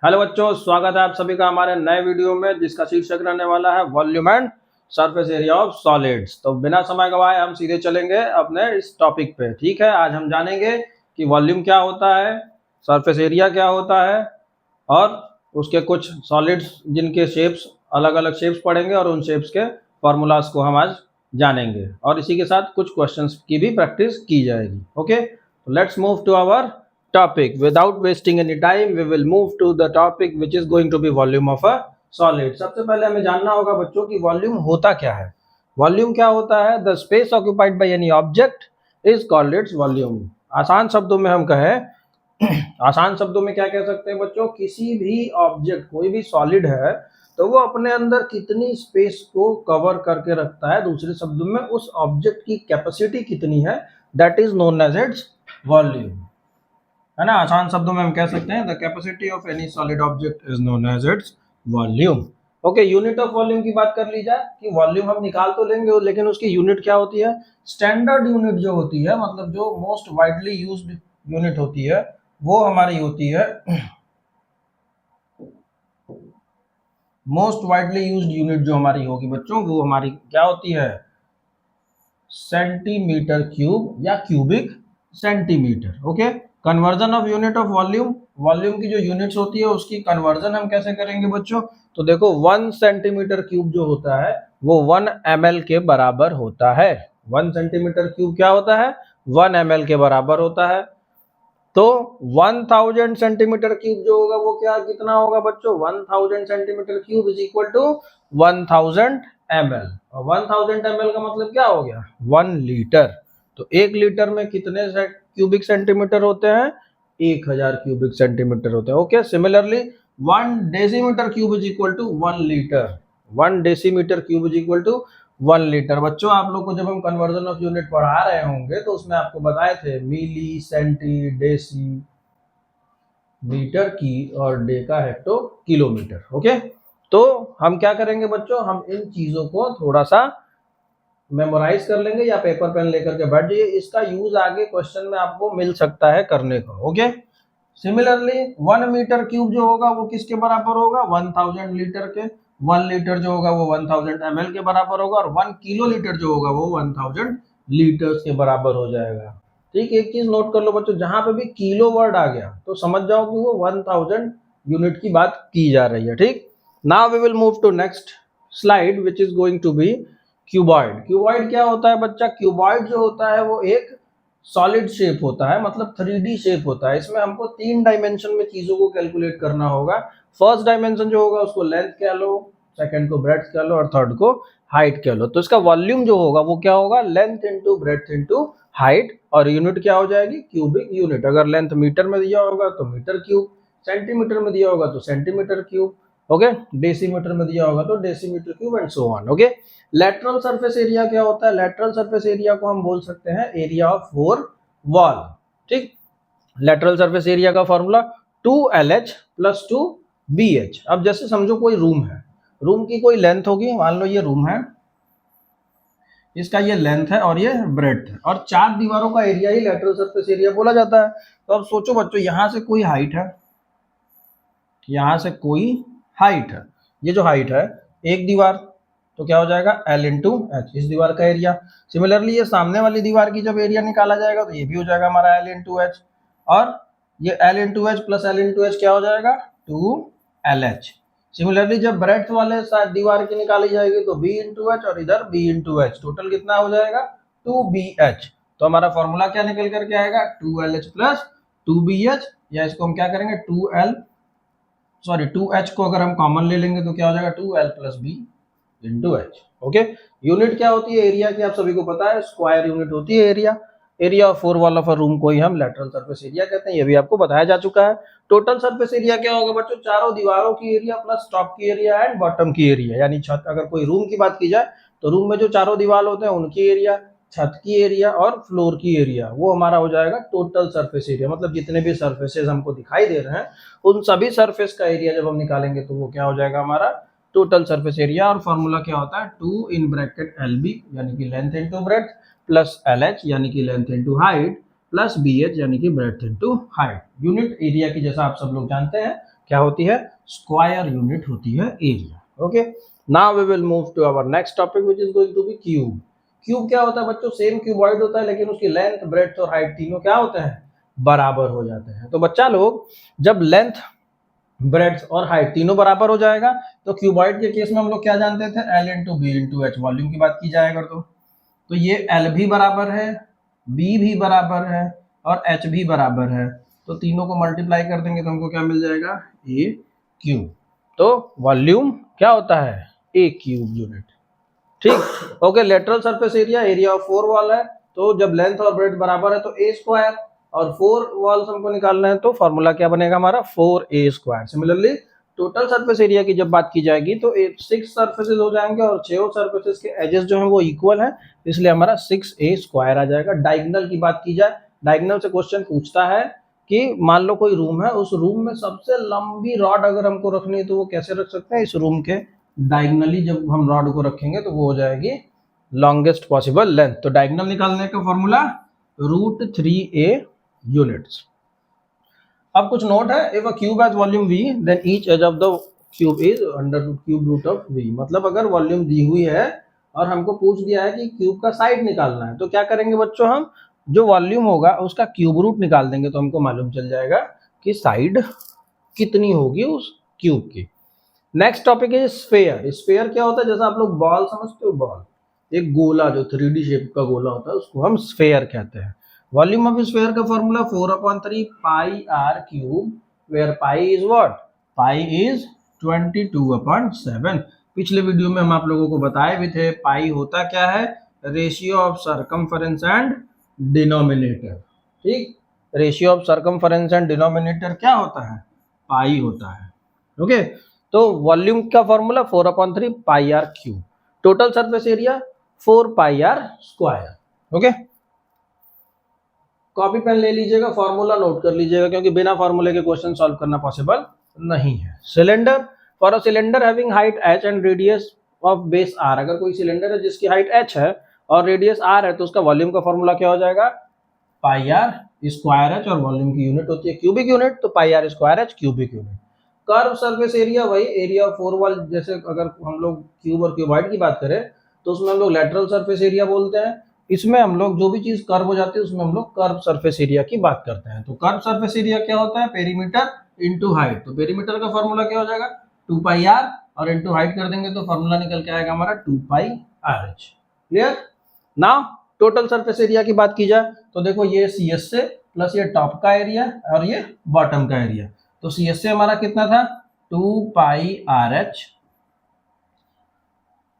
Hello बच्चों, स्वागत है आप सभी का हमारे नए वीडियो में जिसका शीर्षक रहने वाला है volume and surface area of solids. तो बिना समय गवाए हम सीधे चलेंगे अपने इस टॉपिक पे। ठीक है, आज हम जानेंगे कि वॉल्यूम क्या होता है, सरफेस एरिया क्या होता है और उसके कुछ सॉलिड्स जिनके शेप्स अलग अलग शेप्स पढ़ेंगे और उन शेप्स के फॉर्मूलाज को हम आज जानेंगे और इसी के साथ कुछ क्वेश्चंस की भी प्रैक्टिस की जाएगी। Okay, let's move to our topic. Without wasting any time, we will move to the topic which is going to be volume of a solid. सबसे पहले हमें जानना होगा बच्चों कि वॉल्यूम होता क्या है। वॉल्यूम क्या होता है? The space occupied by any object is called its volume. आसान शब्दों में हम कहें आसान शब्दों में क्या कह सकते हैं बच्चों? किसी भी ऑब्जेक्ट, कोई भी सॉलिड है तो वो अपने अंदर कितनी स्पेस को कवर करके रखता है, दूसरे शब्दों में उस ऑब्जेक्ट की कैपेसिटी कितनी है, that is known as its volume, है ना। आसान शब्दों में हम कह सकते हैं the capacity of any solid object is known as its volume. Okay, unit of volume की बात कर ली जाए कि वॉल्यूम हम निकाल तो लेंगे लेकिन उसकी यूनिट क्या होती है? स्टैंडर्ड यूनिट जो होती है, मतलब जो मोस्ट वाइडली यूज्ड यूनिट होती है, वो हमारी होती है मोस्ट वाइडली यूज्ड यूनिट जो हमारी होगी बच्चों, वो हमारी क्या होती है? सेंटीमीटर क्यूब या cubic centimetre. Okay, conversion of unit of volume, volume की जो यूनिट्स होती है उसकी कन्वर्जन हम कैसे करेंगे बच्चों? तो देखो 1 सेंटीमीटर क्यूब जो होता है वो 1 ml के बराबर होता है। 1 सेंटीमीटर क्यूब क्या होता है? 1 ml के बराबर होता है। तो 1000 सेंटीमीटर क्यूब जो होगा वो क्या कितना होगा बच्चों? 1000 centimetre cube is equal to 1000 ml। और 1000 ml का मतलब क्या हो गया? 1 लीटर। तो 1 लीटर में कितने क्यूबिक सेंटीमीटर होते हैं? 1000 क्यूबिक सेंटीमीटर होते हैं। Okay, similarly 1 decimetre cube is equal to 1 litre. 1 decimetre cube is equal to 1 litre. बच्चों, आप लोग को जब हम कन्वर्जन ऑफ यूनिट पढ़ा रहे होंगे तो उसमें आपको बताए थे मिली, सेंटी, डेसी, मीटर की और डे का हेक्टो किलोमीटर। ओके, तो हम क्या करेंगे बच्चों? हम इन चीजों को थोड़ा सा मेमोराइज कर लेंगे या पेपर पेन लेकर के बैठ जाइए। इसका यूज आगे क्वेश्चन में आपको मिल सकता है करने को। ओके, सिमिलरली 1 मीटर क्यूब जो होगा वो किसके बराबर होगा? 1000 लीटर के। 1 लीटर जो होगा वो 1000 ml के बराबर होगा और 1 किलो लीटर जो होगा वो 1000 लीटर्स के बराबर हो जाएगा। ठीक, एक चीज नोट कर लो बच्चों, जहां पे भी किलो वर्ड आ गया तो समझ जाओ कि वो 1000 यूनिट की बात की जा रही है। ठीक, now we will move to next slide which is going to be cuboid. Cuboid क्या होता है बच्चा? क्यूबॉइड जो होता है वो एक सॉलिड शेप होता है, मतलब 3D शेप होता है। इसमें हमको 3 डायमेंशन में चीजों को कैलकुलेट करना होगा। फर्स्ट डायमेंशन जो होगा उसको लेंथ कह लो, सेकंड को ब्रेड्थ कह लो और थर्ड को हाइट कह लो। तो इसका वॉल्यूम जो होगा वो क्या होगा? Length into breadth into height, और यूनिट क्या हो जाएगी? Cubic unit. अगर लेंथ मीटर में दिया होगा तो मीटर क्यूब, सेंटीमीटर में दिया होगा तो सेंटीमीटर क्यूब, ओके, डेसीमीटर में दिया होगा तो decimetre cube and so on. Okay, lateral surface area क्या होता है? लेटरल सरफेस एरिया को हम बोल सकते हैं एरिया ऑफ फोर वॉल। ठीक, लेटरल सरफेस एरिया का फॉर्मूला 2LH प्लस 2BH। अब जैसे समझो कोई रूम है, रूम की कोई लेंथ होगी, मान लो ये रूम है, इसका ये लेंथ है और ये ब्रेड्थ है, और 4 दीवारों का एरिया ही लेटरल सरफेस एरिया बोला जाता है। तो अब सोचो बच्चों, यहां से कोई हाइट है, यहां से कोई हाइट है, ये जो हाइट है एक दीवार, तो क्या हो जाएगा? L इंटू एच, इस दीवार का एरिया। सिमिलरली ये सामने वाली दीवार की जब एरिया निकाला जाएगा तो ये भी हो जाएगा हमारा L इंटू एच, और ये L into H plus L into H क्या हो जाएगा? 2LH। सिमिलरली जब ब्रेड्थ वाले साइड दीवार की निकाली जाएगी तो B इंटू एच और इधर B इंटू एच, टोटल कितना हो जाएगा? 2BH। तो हमारा फॉर्मूला क्या निकल करके आएगा? 2LH प्लस 2BH, या इसको हम क्या करेंगे 2H को अगर हम कॉमन ले लेंगे तो क्या हो जाएगा? 2L plus B into H. Okay, unit क्या होती है एरिया की? आप सभी को पता है, स्क्वायर यूनिट होती है area. Area of four wall of a room को ही हम लेटरल सरफेस एरिया कहते हैं, ये भी आपको बताया जा चुका है। टोटल सरफेस एरिया क्या होगा बच्चों? चारों दीवारों की एरिया प्लस टॉप की एरिया एंड बॉटम की एरिया, यानी छत। अगर कोई रूम की बात की जाए तो रूम में जो चारों दीवार होते हैं उनकी एरिया, छत की एरिया और फ्लोर की एरिया, वो हमारा हो जाएगा टोटल सरफेस एरिया। मतलब जितने भी सरफेसेस हमको दिखाई दे रहे हैं उन सभी सरफेस का एरिया जब हम निकालेंगे तो वो क्या हो जाएगा? हमारा टोटल सरफेस एरिया। और फॉर्मूला क्या होता है? 2 इन ब्रैकेट LB यानी कि length into breadth plus LH यानी कि length into height plus BH यानी कि breadth into height. Unit area की जैसा आप सब लोग जानते हैं क्या होती है, स्क्वायर यूनिट होती है area. Okay, now we will move to our next topic which is going to be cube. Cube क्या होता है बच्चों, सेम क्यूबॉइड होता है लेकिन उसकी लेंथ, ब्रेड्थ और हाइट तीनों क्या होते हैं, बराबर हो जाते हैं। तो बच्चा लोग जब लेंथ, ब्रेड्थ और हाइट तीनों बराबर हो जाएगा तो क्यूबॉइड के केस में हम लोग क्या जानते थे, L into B into H, volume की बात की जाए अगर तो ये L भी बराबर है, B भी बराबर है और H भी बराबर है, तो तीनों को मल्टीप्लाई कर देंगे तो हमको क्या मिल जाएगा, ए क्यूब। तो वॉल्यूम क्या होता है, ए क्यूब यूनिट। ठीक, okay. Lateral surface area, area of 4 wall है, तो जब लेंथ और ब्रेड्थ बराबर है तो ए स्क्वायर, और 4 वॉल्स हमको निकालना है तो फॉर्मूला क्या बनेगा हमारा, 4a square. Similarly total surface area की जब बात की जाएगी तो 6 सरफेसेस हो जाएंगे और 6 सरफेसेस के एजेस जो हैं वो इक्वल है, इसलिए हमारा 6a स्क्वायर आ जाएगा। डायगोनल की बात की जाए, डायगोनल से क्वेश्चन पूछता है कि मान लो कोई रूम है, उस रूम में सबसे लंबी रॉड अगर हमको रखनी है तो वो कैसे रख सकते हैं, इस रूम के डायगोनली जब हम रॉड को रखेंगे तो वो हो जाएगी लॉन्गेस्ट पॉसिबल लेंथ। तो डायगोनल निकालने का फॉर्मूला √3a यूनिट्स। अब कुछ नोट है, if a cube has volume v then each edge of the cube is √3 मतलब अगर वॉल्यूम दी हुई है और हमको पूछ दिया है कि क्यूब का साइड निकालना है तो क्या करेंगे बच्चों, हम जो वॉल्यूम होगा उसका क्यूब रूट निकाल देंगे तो हमको मालूम चल जाएगा कि साइड कितनी होगी उस क्यूब की। नेक्स्ट टॉपिक है स्फेयर। स्फेयर क्या होता है, जैसा आप लोग बॉल समझते हो, बॉल एक गोला जो 3D शेप का गोला होता है उसको हम स्फेयर कहते हैं। वॉल्यूम ऑफ स्फेयर का formula 4/3 pi R cube, where pi is what, pi is 22/7। पिछले वीडियो में हम आप लोगों को बताए भी थे पाई होता क्या है, ratio of circumference and denominator. ठीक, ratio of circumference and denominator क्या होता है, पाई होता है। ओके, तो वॉल्यूम का formula 4/3 pi R cube, total surface area 4 pi are square. Okay, copy pen ले लीजिएगा, फॉर्मूला नोट कर लीजिएगा क्योंकि बिना फॉर्मूले के क्वेश्चन सॉल्व करना पॉसिबल नहीं है। Cylinder, for a cylinder having height h and radius of base r, अगर कोई सिलेंडर है जिसकी हाइट h है और रेडियस r है तो उसका वॉल्यूम का फॉर्मूला क्या हो जाएगा, पाई आर स्क्वायर h, और वॉल्यूम की यूनिट होती है क्यूबिक यूनिट, तो pi are square h cubic unit. Curve surface area, वही एरिया ऑफ 4 वॉल, जैसे अगर हम लोग क्यूब और क्यूबॉइड की बात करें तो उसमें हम लोग लेटरल सरफेस एरिया बोलते हैं। इसमें हम लोग जो भी चीज कर्व हो जाती है उसमें हम लोग कर्व सरफेस एरिया की बात करते हैं। तो कर्व सरफेस एरिया क्या होता है, पेरीमीटर इंटू हाइट। तो पेरीमीटर का फॉर्मूला क्या हो जाएगा, 2 पाई आर, और इंटू हाइट कर देंगे तो फॉर्मूला निकल के आएगा हमारा 2 pi r h. Clear. Now total surface area की बात की जाए तो देखो ये सी एस से प्लस ये टॉप का एरिया और ये बॉटम का एरिया, तो सी एस से हमारा कितना था, 2 पाई आर एच,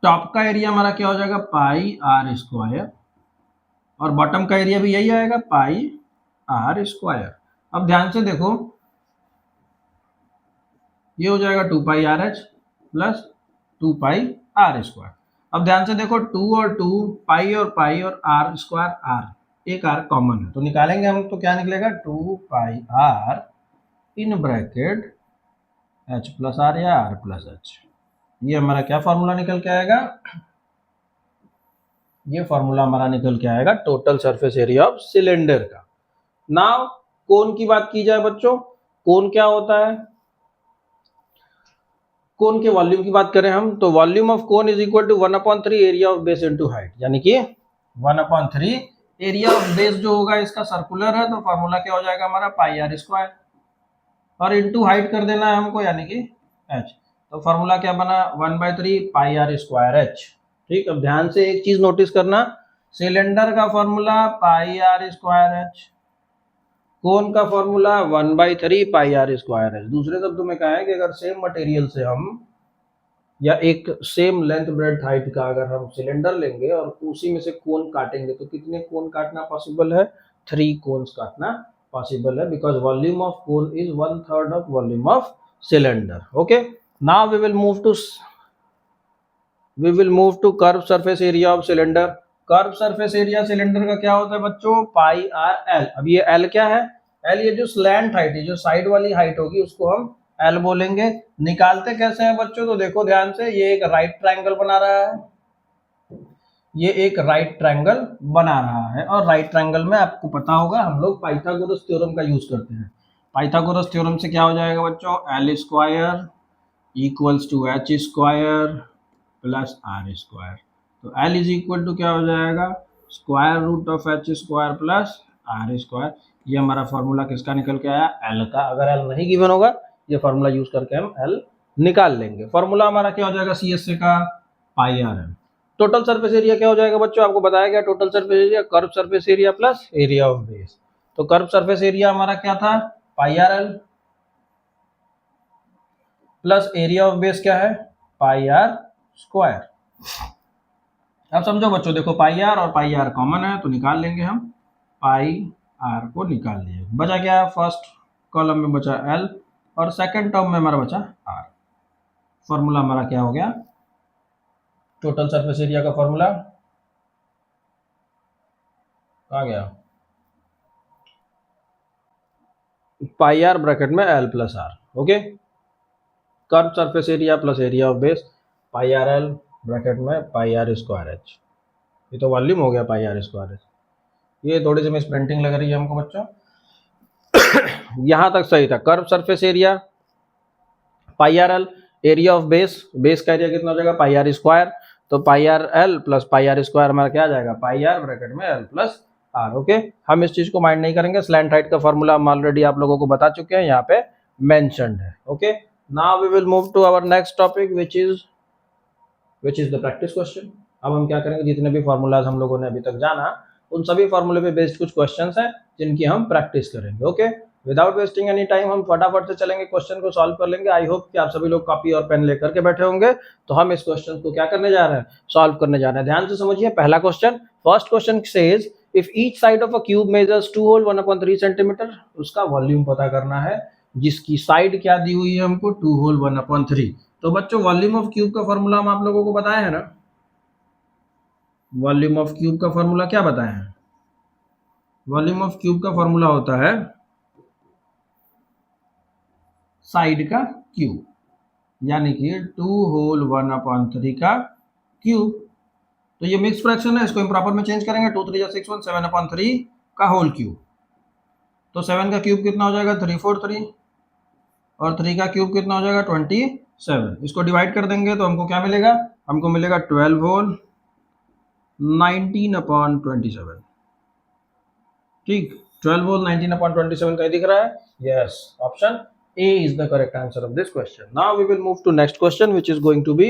टॉप का एरिया हमारा क्या हो जाएगा, पाई आर स्क्वायर, और बॉटम का एरिया भी यही आएगा, पाई आर स्क्वायर। अब ध्यान से देखो, ये हो जाएगा 2 pi r h plus 2 pi are square. अब ध्यान से देखो 2 और 2, पाई और आर स्क्वायर, आर एक आर कॉमन है तो निकालेंगे हम तो क्या निकलेगा, 2 pi r in bracket h plus r या आर प्लस एच। ये हमारा क्या फॉर्मूला निकल के आएगा, ये फॉर्मूला हमारा निकल के आएगा total surface area of cylinder का। नाउ कोन की बात की जाए बच्चों, कोन क्या होता है, कोन के वॉल्यूम की बात करें हम तो volume of cone is equal to 1/3 area of base into height, यानी कि 1/3 एरिया ऑफ बेस जो होगा इसका सर्कुलर है तो फॉर्मूला क्या हो जाएगा हमारा, पाई आर स्क्वायर, और इनटू हाइट कर देना है हमको यानी कि h, तो फॉर्मूला क्या बना, 1/3 पाई आर स्क्वायर h। ठीक, अब ध्यान से एक चीज नोटिस करना, सिलेंडर का formula pi are square h, cone का formula 1/3 pi are square h। दूसरे शब्दों में कहा है कि अगर सेम मटेरियल से हम या एक सेम लेंथ ब्रेड्थ हाइट का अगर हम सिलेंडर लेंगे और उसी में से कोन काटेंगे तो कितने कोन काटना पॉसिबल है, 3 कोन्स काटना पॉसिबल है, because volume of cone is 1/3 of volume of cylinder. Okay, now we will move to curve surface area of cylinder. Curve surface area cylinder का क्या होता है बच्चों, पाई आर एल। अब ये एल क्या है, एल ये जो स्लैंट हाइट है, जो साइड वाली हाइट होगी उसको हम एल बोलेंगे। निकालते कैसे हैं बच्चों, तो देखो ध्यान से, ये एक राइट ट्रायंगल बना रहा है, ये एक राइट ट्रायंगल बना रहा है, और राइट ट्रायंगल में आपको पता होगा हम लोग पाइथागोरस थ्योरम का यूज करते हैं। पाइथागोरस थ्योरम से क्या हो जाएगा बच्चों, L square equals to H square plus R square. तो एल इज इक्वल टू क्या हो जाएगा, square root of H square plus R square. ये हमारा फॉर्मूला किसका निकल के आया, एल का। अगर एल नहीं गिवन होगा ये फॉर्मूला यूज करके हम एल निकाल लेंगे। फॉर्मूला हमारा क्या हो जाएगा सी एस ए का, pi are l. Total surface area क्या हो जाएगा बच्चों, आपको बताया गया total surface area curve surface area plus area of base. तो कर्व सरफेस एरिया हमारा क्या था, pi are l plus area of base क्या है, पाई आर स्क्वायर। अब समझो बच्चों, देखो पाई आर और पाई आर कॉमन है तो निकाल लेंगे हम, पाई आर को निकाल लिए। बचा क्या, फर्स्ट कॉलम में बचा एल और सेकंड टर्म में हमारा बचा आर। फॉर्मूला हमारा क्या हो गया, टोटल सरफेस एरिया का फॉर्मूला कहाँ गया, पाई आर ब्रैकेट में L plus are. Okay, curve surface area plus area of base pi are L bracket में पाई आर स्क्वायर एच। ये तो वॉल्यूम हो गया पाई आर स्क्वायर एच। ये थोड़ी सी मिस प्रिंटिंग लग रही है हमको बच्चों। यहां तक सही था, curve surface area pi are l, area of base, base का एरिया कितना हो जाएगा पाई आर स्क्वायर। तो pi are l plus pi are square हमारा क्या आ जाएगा, पाई आर ब्रैकेट में एल प्लस आर। ओके, हम इस चीज को माइंड नहीं करेंगे, स्लैंट हाइट का फॉर्मूला हम ऑलरेडी आप लोगों को बता चुके हैं, यहाँ पे मेंशन्ड है। Okay, now we will move to our next topic which is the practice question. अब हम क्या करेंगे, जितने भी फॉर्मूलाज हम लोगों ने अभी तक जाना उन सभी फॉर्मूले पे बेस्ड कुछ क्वेश्चंस हैं जिनकी हम प्रैक्टिस करेंगे। Okay, without wasting any time हम फटाफट से चलेंगे, क्वेश्चन को सॉल्व कर लेंगे। आई होप कि आप सभी लोग कॉपी और पेन लेकर के बैठे होंगे। तो हम इस क्वेश्चन को क्या करने जा रहे हैं, सॉल्व करने जा रहे हैं। ध्यान से समझिए, पहला question, first question says if each side of a cube measures 2 whole 1/3 centimetre, उसका वॉल्यूम पता करना है, जिसकी साइड क्या दी हुई है हमको, 2 होल 1/3। तो बच्चों वॉल्यूम ऑफ क्यूब का फॉर्मूला हम आप लोगों को बताया है ना, वॉल्यूम ऑफ क्यूब का फॉर्मूला क्या बताया है, वॉल्यूम ऑफ क्यूब का फॉर्मूला होता है साइड का क्यूब, यानी कि 2 होल 1/3 का क्यूब। तो ये मिक्स फ्रैक्शन है, इसको इम्प्रॉपर में चेंज करेंगे, 2 3 6 1 7/3 का होल क्यूब। तो 7 का क्यूब कितना हो जाएगा 343 और 3 का क्यूब कितना हो जाएगा 27। इसको डिवाइड कर देंगे तो हमको क्या मिलेगा, हमको मिलेगा 12 होल 19/27। ठीक, 12 होल 19/27 कहीं दिख रहा है, yes, option A is the correct answer of this question. Now we will move to next question which is going to be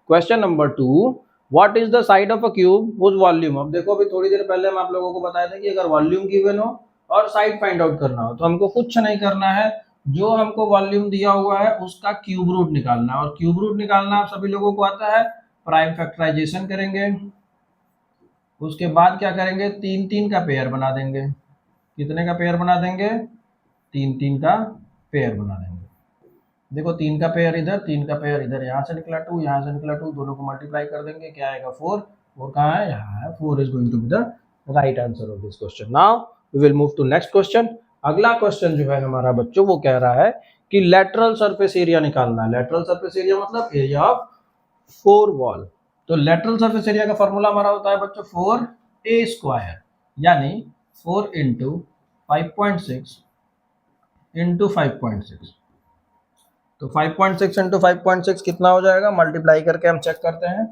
question number 2. What is the side of a cube whose volume? अब देखो, अभी थोड़ी देर पहले हम आप लोगों को बताया था कि अगर वॉल्यूम गिवन हो और साइड फाइंड आउट करना हो तो हमको कुछ नहीं करना है, जो हमको वॉल्यूम दिया हुआ है उसका क्यूब रूट निकालना है। और क्यूब रूट निकालना आप सभी लोगों को आता है, प्राइम फैक्टराइजेशन करेंगे, उसके बाद क्या करेंगे, 3 3 का पेयर बना देंगे। कितने का पेयर बना देंगे, 3 3 का पेयर बना देंगे। देखो 3 का पेयर इधर, 3 का पेयर इधर, यहाँ से निकला 2, यहाँ से निकला 2, दोनों को मल्टीप्लाई कर देंगे, क्या आएगा 4। 4 कहाँ है, यहाँ है। 4 is going to be the right answer of this question. Now we will move to next question. अगला क्वेश्चन जो है हमारा बच्चों वो कह रहा है कि लेटरल सरफेस एरिया निकालना है। लेटरल सरफेस एरिया मतलब एरिया ऑफ 4 वॉल। तो लेटरल सरफेस एरिया का फॉर्मूला हमारा होता है बच्चों 4a स्क्वायर, यानी 4 इंटू 5.6 इंटू 5.6। तो 5.6 इंटू 5.6 कितना हो जाएगा, मल्टीप्लाई करके हम चेक करते हैं।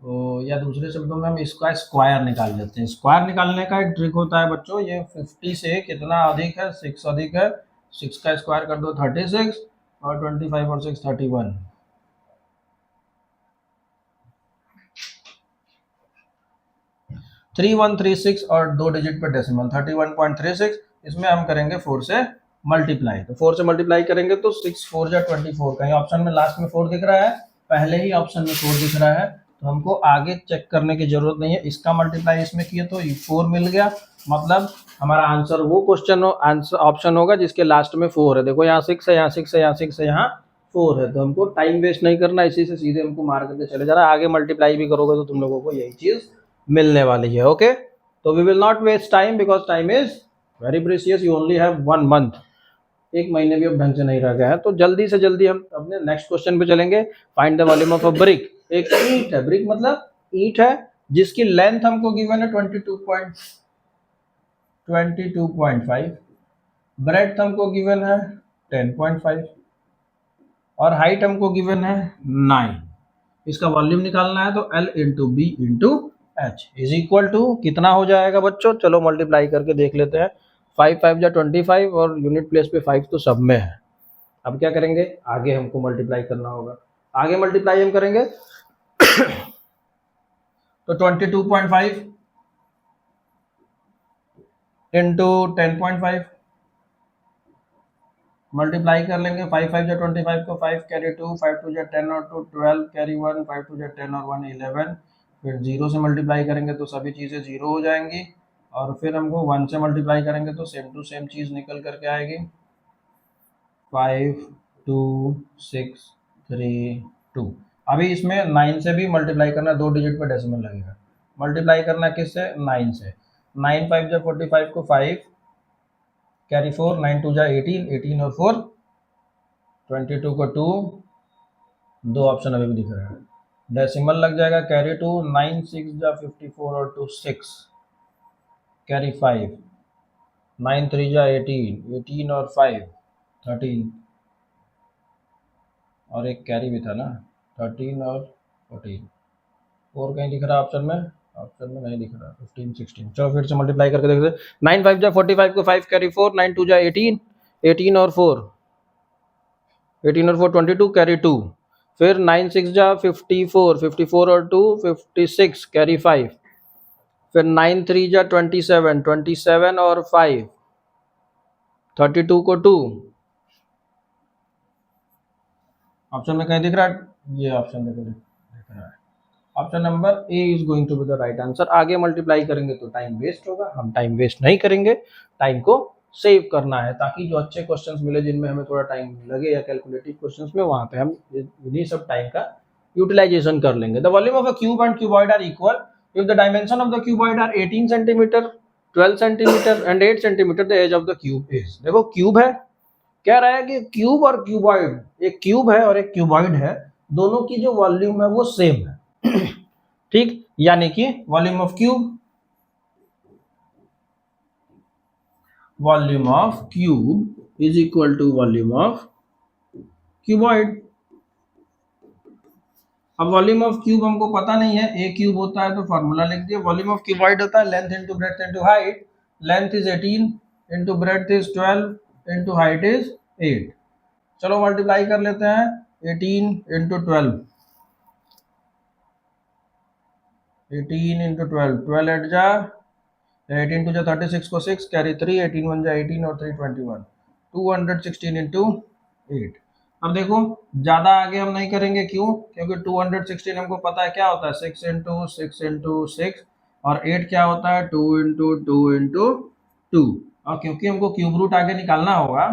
तो या दूसरे शब्दों में हम इसका स्क्वायर निकाल लेते हैं। स्क्वायर निकालने का एक ट्रिक होता है बच्चों, ये 50 से कितना अधिक है, 6 अधिक है, 6 का स्क्वायर कर दो 36 और 25 और 6 31। 3136 और 2 डिजिट पे डेसिमल 31.36, इसमें हम करेंगे 4 से मल्टीप्लाई। तो 4 से मल्टीप्लाई करेंगे तो 6 4 जा 24, कहीं ऑप्शन में लास्ट में 4 दिख रहा है, पहले ही ऑप्शन में 4 दिख रहा है, तो हमको आगे चेक करने की जरूरत नहीं है। इसका मल्टीप्लाई इसमें किए तो 4 मिल गया, मतलब हमारा आंसर वो क्वेश्चन आंसर ऑप्शन होगा जिसके लास्ट में 4 है। देखो यहाँ 6 है, यहाँ 6 है, यहाँ 6 है, यहाँ 4 है, तो हमको टाइम वेस्ट नहीं करना, इसी से सीधे हमको मार करके चले जाना। आगे मल्टीप्लाई भी करोगे तो तुम लोगों को यही चीज मिलने वाली है। ओके, तो we will not waste time because time is very precious, you only have 1 month, एक महीने भी अब ढंग से नहीं रह गया है। तो जल्दी से जल्दी हम अपने नेक्स्ट क्वेश्चन पे चलेंगे। Find the volume of a brick. एक ईंट है, ब्रिक मतलब ईंट है, जिसकी लेंथ हमको गिवन है 22.5, ब्रेड्थ हमको गिवन है 10.5 और हाइट हमको गिवन है 9। इसका वॉल्यूम निकालना है तो L into B into H is equal to कितना हो जाएगा बच्चों, चलो मल्टीप्लाई करके देख लेते हैं। 5 5 जा 25 और यूनिट प्लेस पे 5 तो सब में है। अब क्या करेंगे, आगे हमको मल्टीप्लाई करना होगा। आगे मल्टीप्लाई हम करेंगे तो 22.5 इंटू 10.5 मल्टीप्लाई कर लेंगे। 5 5 जा 25 को 5 कैरी 2, 5 2 जा 10 और 2 12 कैरी 1, 5 2 जा 10 और 1 11। फिर 0 से मल्टीप्लाई करेंगे तो सभी चीज़ें 0 हो जाएंगी और फिर हमको 1 से मल्टीप्लाई करेंगे तो सेम टू सेम चीज़ निकल करके आएगी 5 2 6 3 2। अभी इसमें 9 से भी मल्टीप्लाई करना, 2 डिजिट पर डेसिमल लगेगा। मल्टीप्लाई करना किससे, 9 से। 9 5 जा 45 को 5 कैरी 4, 9 2 जा 18, 18 और 4 22 को 2, 2 ऑप्शन अभी भी दिख रहा है, डेसिमल लग जाएगा। कैरी 2, 9 6 जा 54 और 2 6 कैरी 5, 9 3 जा 18, 18 और 5 13 और एक कैरी भी था ना 13 और 14। और कहीं दिख रहा है ऑप्शन में, ऑप्शन में नहीं दिख रहा। 15 16, चलो फिर से मल्टीप्लाई करके देखते हैं। 9 5 जा 45 को 5 कैरी 4, 9 2 जा 18, 18 और 4 22 कैरी 2, फिर 9 6 जा 54, 54 और 2 56 कैरी 5, फिर 9 3 जा 27, 27 और 5 32 को 2। ऑप्शन में कहीं दिख रहा है, ये ऑप्शन देखो दिख रहा है। Option number A is going to be the right answer. आगे मल्टीप्लाई करेंगे तो टाइम वेस्ट होगा, हम टाइम वेस्ट नहीं करेंगे, टाइम को सेव करना है ताकि जो अच्छे क्वेश्चंस मिले जिनमें हमें थोड़ा टाइम लगे या कैलकुलेटिव क्वेश्चंस में, वहां पे हम इन्हीं सब टाइम का यूटिलाइजेशन कर लेंगे। The volume of a cube and cuboid are equal if the dimension of the cuboid are 18 centimetre, 12 centimetre and 8 centimetre, the edge of the cube is. देखो क्यूब है, कह रहा है कि क्यूब और क्यूबॉइड, एक क्यूब है और एक क्यूबॉइड है, दोनों की जो वॉल्यूम है वो सेम है ठीक, यानी कि volume of cube, volume of cube is equal to volume of cuboid. अब वॉल्यूम ऑफ क्यूब हमको पता नहीं है, ए क्यूब होता है तो फॉर्मूला लिख दिया। वॉल्यूम ऑफ क्यूबॉइड होता है length into breadth into height. Length is 18 into breadth is 12 into height is 8। चलो मल्टीप्लाई कर लेते हैं। 18 इंटू 12, 18 इंटू 12, 12 8 जा 18 टू जा 36 को 6 कैरी 3, 18 1 जा 18 और 3 21, 216 इंटू 8। अब देखो ज़्यादा आगे हम नहीं करेंगे, क्यों, क्योंकि 216 हमको पता है क्या होता है, 6 इंटू 6 इंटू 6, और 8 क्या होता है 2 इंटू 2 इंटू 2। और क्योंकि हमको क्यूब रूट आगे निकालना होगा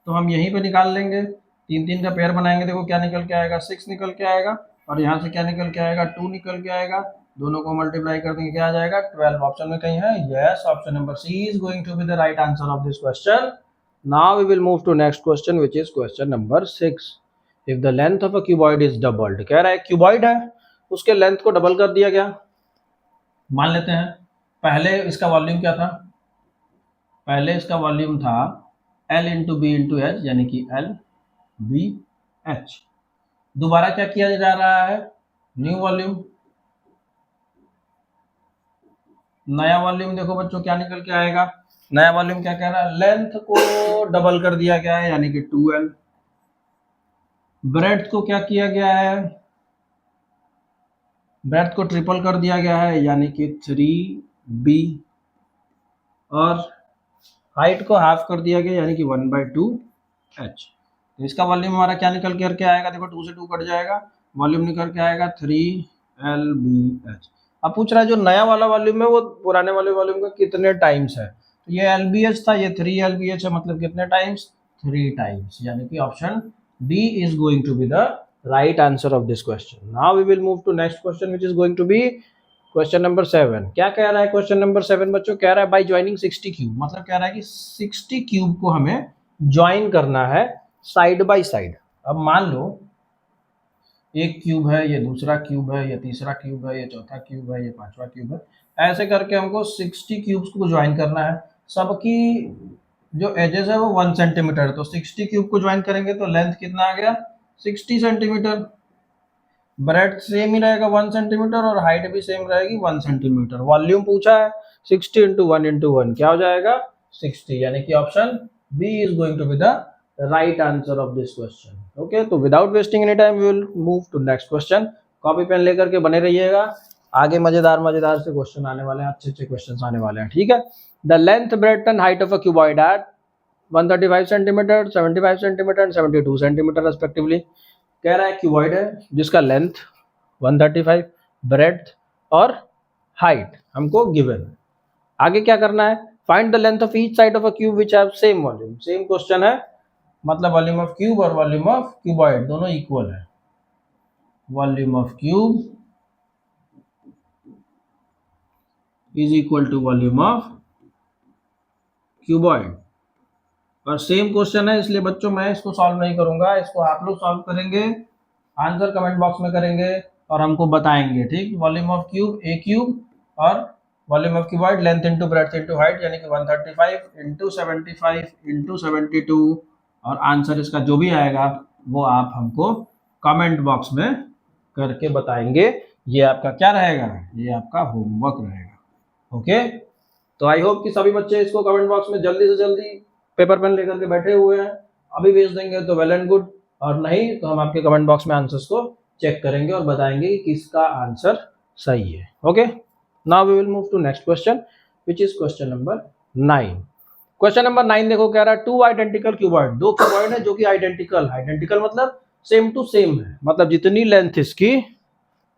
तो हम यहीं पे निकाल लेंगे। 3 3 का पेयर बनाएंगे, देखो क्या निकल के आएगा, 6 निकल के आएगा और यहाँ से क्या निकल के आएगा, 2 निकल के आएगा। दोनों को मल्टीप्लाई कर देंगे, क्या आ जाएगा 12। ऑप्शन में कहीं है, yes, option number C is going to be the right answer of this question. Now we will move to next question which is question number 6। If the length of a cuboid is doubled, कह रहा है cuboid है उसके length को double कर दिया गया। मान लेते हैं पहले इसका वॉल्यूम क्या था, पहले इसका वॉल्यूम था L into B into H, यानी कि L बी एच। दोबारा क्या किया जा रहा है, न्यू वॉल्यूम, नया वॉल्यूम। देखो बच्चों क्या निकल के आएगा, नया वॉल्यूम क्या कह रहा है, लेंथ को डबल कर दिया गया है यानी कि 2L। ब्रेड्थ को क्या किया गया है, ब्रेड्थ को ट्रिपल कर दिया गया है यानी कि 3B, और हाइट को हाफ कर दिया गया यानी कि 1/2H। तो इसका वॉल्यूम हमारा क्या निकल करके आएगा, देखो 2 से 2 कट जाएगा, वॉल्यूम निकल के आएगा 3LBH। अब पूछ रहा है जो नया वाला वॉल्यूम है वो पुराने वाले वॉल्यूम का कितने टाइम्स है, तो ये LBH था, ये 3LBH है, मतलब कितने टाइम्स, 3 टाइम्स, यानी कि option B is going to be the right answer of this question. Now we will move to next question which is going to be question number 7। क्या कह रहा है क्वेश्चन नंबर 7 बच्चों, कह रहा है बाई ज्वाइनिंग 60 क्यूब, मतलब कह रहा है कि 60 क्यूब को हमें ज्वाइन करना है साइड बाय साइड। अब मान लो एक क्यूब है, ये दूसरा क्यूब है, ये तीसरा क्यूब है, ये चौथा क्यूब है, ये पांचवा क्यूब है, ऐसे करके हमको 60 क्यूब्स को ज्वाइन करना है। सबकी जो एजेस है वो 1 सेंटीमीटर, तो 60 क्यूब को ज्वाइन करेंगे तो लेंथ कितना आ गया 60 सेंटीमीटर। ब्रेथ सेम ही रहेगा 1 सेंटीमीटर और हाइट भी सेम रहेगी 1 सेंटीमीटर। वॉल्यूम पूछा है 60 इंटू 1 इंटू 1 क्या हो जाएगा 60, यानी कि option B is going to be the right answer of this question. Okay, तो without wasting any time we will move to next question. Copy pen लेकर के बने रहिएगा, आगे मजेदार मजेदार से क्वेश्चन आने वाले हैं, अच्छे अच्छे क्वेश्चन आने वाले हैं, ठीक है। The length breadth and height of a cuboid at 135 centimetre 75 centimetre and 72 centimetre respectively. कह रहा है क्यूबॉइड है जिसका लेंथ 135, ब्रेड्थ और हाइट हमको गिवन है। आगे क्या करना है, find the length of each side of a cube which have same volume. Same question है, मतलब वॉल्यूम ऑफ क्यूब और वॉल्यूम ऑफ क्यूबॉइड दोनों इक्वल है। Volume of cube is equal to volume of cuboid, और same question है, इसलिए बच्चों मैं इसको सॉल्व नहीं करूंगा, इसको आप लोग सॉल्व करेंगे, आंसर कमेंट बॉक्स में करेंगे और हमको बताएंगे, ठीक। Volume of cube a cube और volume of cuboid length into breadth into height, यानी कि 135 इंटू 75 इंटू 72, और आंसर इसका जो भी आएगा वो आप हमको कमेंट बॉक्स में करके बताएंगे। ये आपका क्या रहेगा, ये आपका होमवर्क रहेगा। ओके, तो आई होप कि सभी बच्चे इसको कमेंट बॉक्स में जल्दी से जल्दी पेपर पेन लेकर के बैठे हुए हैं। अभी भेज देंगे तो वेल एंड गुड, और नहीं तो हम आपके कमेंट बॉक्स में आंसर्स को चेक करेंगे और बताएंगे कि किसका आंसर सही है। Okay, now we will move to next question which is question number 9। Question number 9 देखो, कह रहा है टू आइडेंटिकल क्यूबॉइड, दो क्यूबॉइड है जो कि आइडेंटिकल, आइडेंटिकल मतलब सेम टू सेम है, मतलब जितनी लेंथ इसकी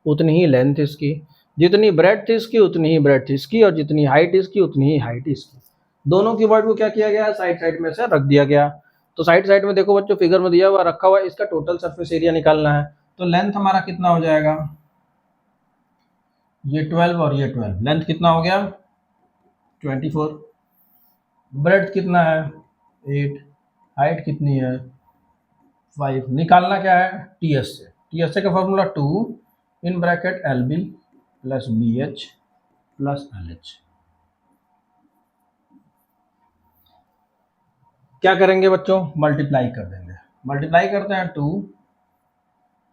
उतनी ही लेंथ इसकी, जितनी ब्रेड्थ इसकी उतनी ही ब्रेड्थ इसकी, और जितनी हाइट इसकी उतनी ही हाइट इसकी। दोनों क्यूबॉइड को क्या किया गया है, साइड साइड में से रख दिया गया। तो साइड साइड में देखो बच्चों, फिगर में दिया हुआ रखा हुआ है, इसका टोटल सरफेस एरिया निकालना है। तो लेंथ हमारा कितना हो जाएगा, ये 12 और ये 12, लेंथ कितना हो गया 24, ब्रेड्थ कितना है 8, हाइट कितनी है 5। निकालना क्या है टीएस से, टीएस का formula 2 in bracket L B plus B H plus L H. क्या करेंगे बच्चों, मल्टीप्लाई कर देंगे, मल्टीप्लाई करते हैं 2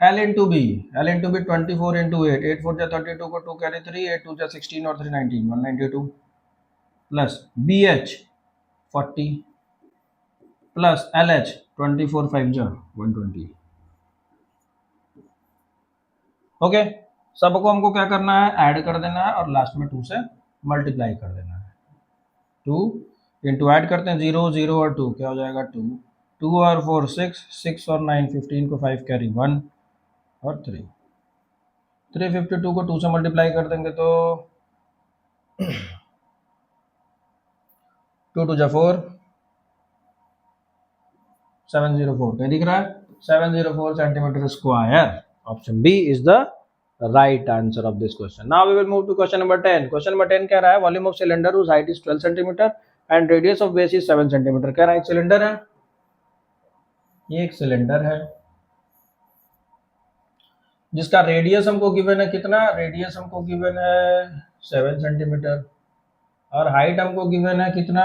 L into B, L into B 24 into 8, 8 4 32 को 2 कैरी 3, 8 2 16 और 3 19, 192 plus B H 40 plus L H 24 5 120। ओके, सबको हमको क्या करना है, ऐड कर देना है और लास्ट में 2 से मल्टीप्लाई कर देना है। 2 इंटू ऐड करते हैं 0 0 और 2, क्या हो जाएगा 2, 2 और 4 6, 6 और 9 15 को 5 कैरी 1 और 3, 352 को 2 से मल्टीप्लाई कर देंगे तो 2 2 4, 704, क्या दिख रहा है 704 centimetre square. Option B is the right answer of this question. Now we will move to question number 10। Question number 10 कह रहा है volume of cylinder whose height is 12 centimetre and radius of base is 7 centimetre. कह रहा है एक cylinder है, ये एक सिलेंडर है जिसका रेडियस हमको गिवन है कितना, रेडियस हमको गिवन है 7 सेंटीमीटर और हाइट हमको गिवन है कितना,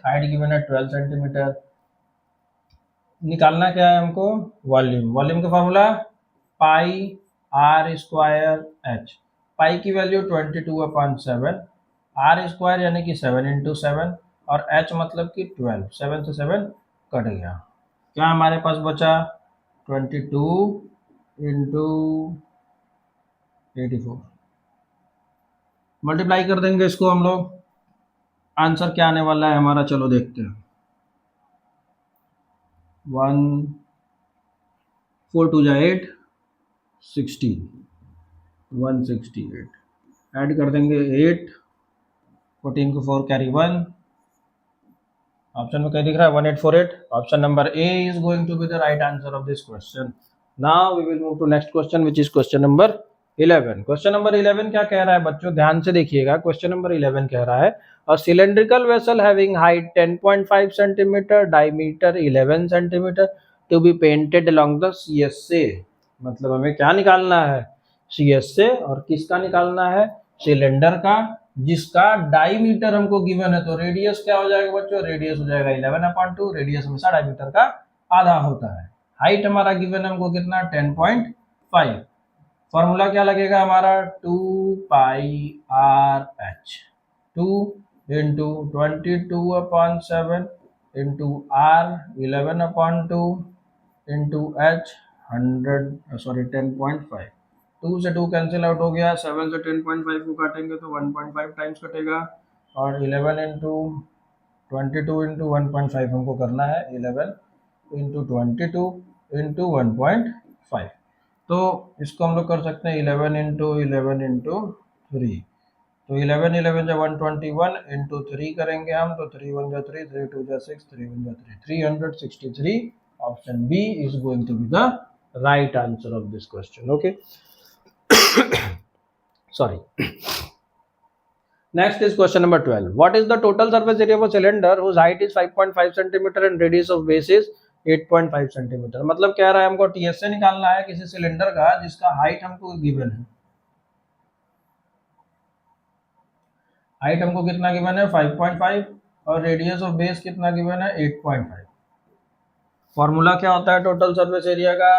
हाइट गिवन है 12 सेंटीमीटर। निकालना क्या है हमको, वॉल्यूम, वॉल्यूम का formula pi are square h, pi की वैल्यू 22/7, आर स्क्वायर यानी कि 7 इंटू 7 और एच मतलब कि 12, 7 से 7 कट गया, क्या हमारे पास बचा 22 इंटू 84, मल्टीप्लाई कर देंगे इसको हम लोग, आंसर क्या आने वाला है हमारा, चलो देखते हैं। 1 4 2 8 16, 168, ऐड कर देंगे 8, 14 को 4 कैरी 1, ऑप्शन में क्या दिख रहा है 1848। Option number A is going to be the right answer of this question. Now we will move to next question which is question number 11। Question number 11 क्या कह रहा है बच्चों, ध्यान से देखिएगा। क्वेश्चन नंबर 11 कह रहा है a cylindrical vessel having height 10.5 centimetre, diameter 11 centimetre to be painted along the CSA. मतलब हमें क्या निकालना है, सीएसए, और किसका निकालना है, सिलेंडर का, जिसका डायमीटर हमको गिवन है, तो रेडियस क्या हो जाएगा बच्चों, रेडियस हो जाएगा 11/2, रेडियस हमेशा डायमीटर का आधा होता है। हाइट हमारा गिवन है हमको कितना 10.5। फॉर्मूला क्या लगेगा हमारा 2πr/h, 2 into 22/7 into r 11/2 into h 10.5। 2 से 2 कैंसिल आउट हो गया, 7 से 10.5 को काटेंगे तो 1.5 टाइम्स कटेगा, और 11 इंटू 22 इंटू 1.5 हमको करना है, 11 इंटू 22 इंटू 1.5। तो इसको हम लोग कर सकते हैं 11 इंटू 11 इंटू 3, तो 11 11 जो 121 इंटू 3 करेंगे हम, तो 3 1 जा 3, 3 2 जा 6, 3 1 जा 3, 363। Option B is going to be the right answer of this question. Okay, sorry. Next is question number 12. What is the total surface area of a cylinder whose height is 5.5 cm and radius of base is 8.5 cm? मतलब कह रहा है हमको TSA निकालना है किसी cylinder का जिसका हाइट हमको गिवन है। हाइट हमको कितना गिवन है 5.5 और रेडियस ऑफ बेस कितना गिवन है 8.5। फॉर्मूला क्या होता है टोटल सरफेस एरिया का,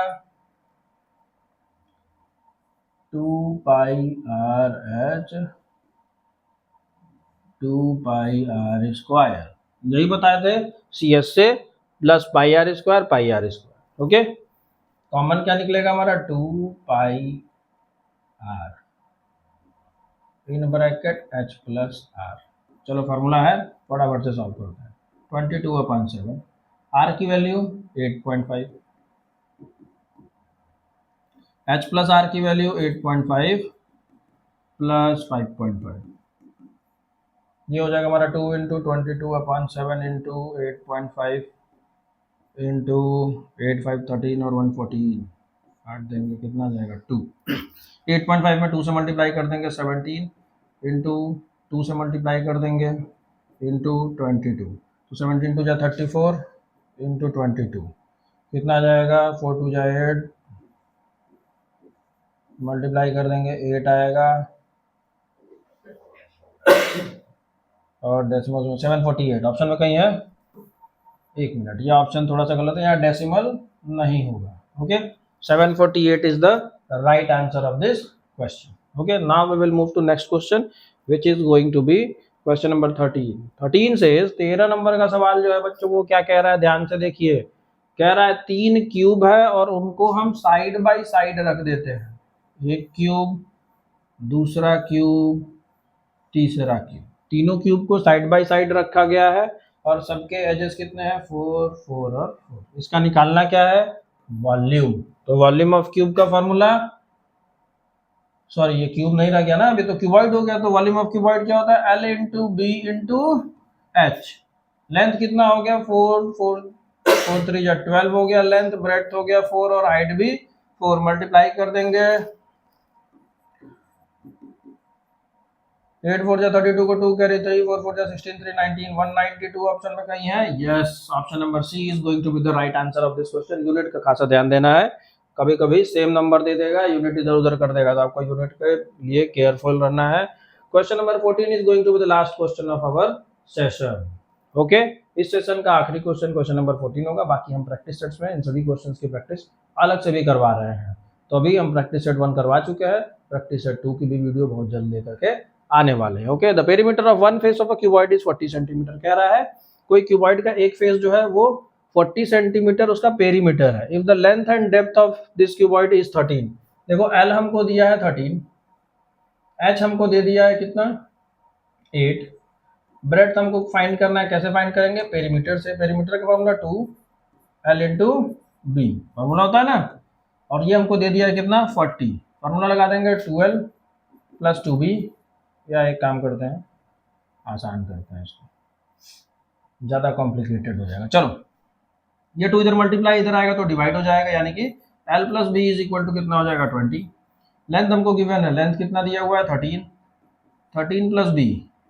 2πr/h 2πr², यही बताए थे CS से, प्लस πr²। ओके, कॉमन क्या निकलेगा हमारा 2πr in bracket h plus r। चलो फॉर्मूला है, फटाफट से सॉल्व करते हैं। 22/7, r की वैल्यू 8.5, h प्लस r की वैल्यू 8.5 प्लस 5.5, ये हो जाएगा हमारा 2 इंटू 22/7 इंटू 8.5 इंटू 8 5 13 और 114, 8 देंगे कितना जाएगा 2। 8.5 में 2 से मल्टीप्लाई कर देंगे 17 इंटू 2 से मल्टीप्लाई कर देंगे इंटू 22, तो 17 2 जा 34 इंटू 22 कितना जाएगा 4 2 जा 8, मल्टीप्लाई कर देंगे 8 आएगा, और डेसिमल में 748 ऑप्शन में कहीं है, एक मिनट, ये ऑप्शन थोड़ा सा गलत है, यहाँ डेसिमल नहीं होगा। Okay, 748 is the right answer of this question. Okay, now we will move to next question which is going to be question number 13। 13 से 13 नंबर का सवाल जो है बच्चों वो क्या कह रहा है, ध्यान से देखिए। कह रहा है 3 क्यूब है और उनको हम साइड बाय साइड रख देते हैं, एक क्यूब, दूसरा क्यूब, तीसरा क्यूब, तीनों क्यूब को साइड बाय साइड रखा गया है और सबके एजेस कितने हैं 4 4 और 4। इसका निकालना क्या है वॉल्यूम, तो वॉल्यूम ऑफ क्यूब का फॉर्मूला, सॉरी ये क्यूब नहीं रह गया ना, अभी तो क्यूबॉइड हो गया, तो वॉल्यूम ऑफ क्यूबॉइड क्या होता है L into B into H. Length कितना हो गया 4 4 4 3 या 12 हो गया लेंथ, ब्रेड्थ हो गया 4 और हाइट भी 4, मल्टीप्लाई कर देंगे 8 4 जा 32 को 2 कैरी 3 4 4 जा 16 3 19 192 ऑप्शन में कहीं है। Yes, option number C is going to be the right answer of this question. Unit का खासा ध्यान देना है, कभी कभी सेम नंबर दे देगा, यूनिट इधर उधर कर देगा, तो आपको यूनिट के लिए केयरफुल रहना है। Question number 14 is going to be the last question of our session. Okay, इस सेशन का आखिरी क्वेश्चन क्वेश्चन नंबर 14 होगा, बाकी हम प्रैक्टिस सेट्स में इन सभी क्वेश्चंस की प्रैक्टिस अलग से भी करवा रहे हैं। तो अभी हम प्रैक्टिस सेट 1 करवा चुके हैं, प्रैक्टिस सेट 2 की भी वीडियो बहुत जल्द लेकर के आने वाले हैं। Okay, the perimeter of one face of a cuboid is 40 centimetre. कह रहा है कोई क्यूबॉइड का एक फेस जो है वो 40 सेंटीमीटर उसका पेरीमीटर है। If the length and depth of this cuboid is 13, देखो L हमको दिया है 13, H हमको दे दिया है कितना 8, ब्रेड्थ हमको फाइंड करना है, कैसे फाइंड करेंगे पेरीमीटर से, पेरीमीटर का formula 2L into B formula होता है ना, और ये हमको दे दिया है कितना 40, फॉर्मूला लगा देंगे 2L प्लस 2B, या एक काम करते हैं आसान करते हैं इसको, ज़्यादा कॉम्प्लिकेटेड हो जाएगा। चलो ये 2 इधर मल्टीप्लाई इधर आएगा तो डिवाइड हो जाएगा, यानी कि L plus B is equal to कितना हो जाएगा 20। लेंथ हमको गिवन है, लेंथ कितना दिया हुआ है 13, 13 plus B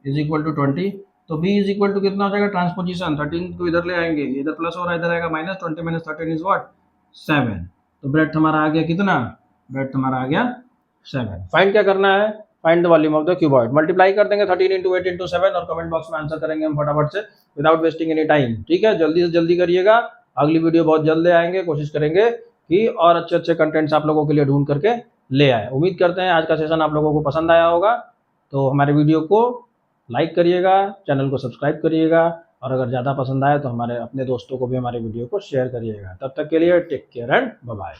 is equal to 20, तो b इज इक्वल टू कितना हो जाएगा ट्रांसपोजिशन, 13 को इधर ले आएंगे, इधर प्लस हो रहा है इधर आएगा माइनस, 20 माइनस 13 इज व्हाट 7, तो ब्रेड्थ हमारा आ गया कितना, ब्रेड्थ हमारा आ गया 7। फाइंड क्या करना है find the volume of the cuboid. Multiply कर देंगे 13 इंटू 8 इंटू 7 और कमेंट बॉक्स में आंसर करेंगे हम फटाफट से विदाउट वेस्टिंग एनी टाइम। ठीक है, जल्दी से जल्दी करिएगा, अगली वीडियो बहुत जल्द आएंगे, कोशिश करेंगे कि और अच्छे अच्छे कंटेंट्स आप लोगों के लिए ढूंढ करके ले आए। उम्मीद करते हैं आज का सेशन आप लोगों को पसंद आया होगा, तो हमारे वीडियो को लाइक करिएगा, चैनल को सब्सक्राइब करिएगा, और अगर ज़्यादा पसंद आए तो हमारे अपने दोस्तों को भी हमारे वीडियो को शेयर करिएगा। तब तक के लिए take care and bye bye.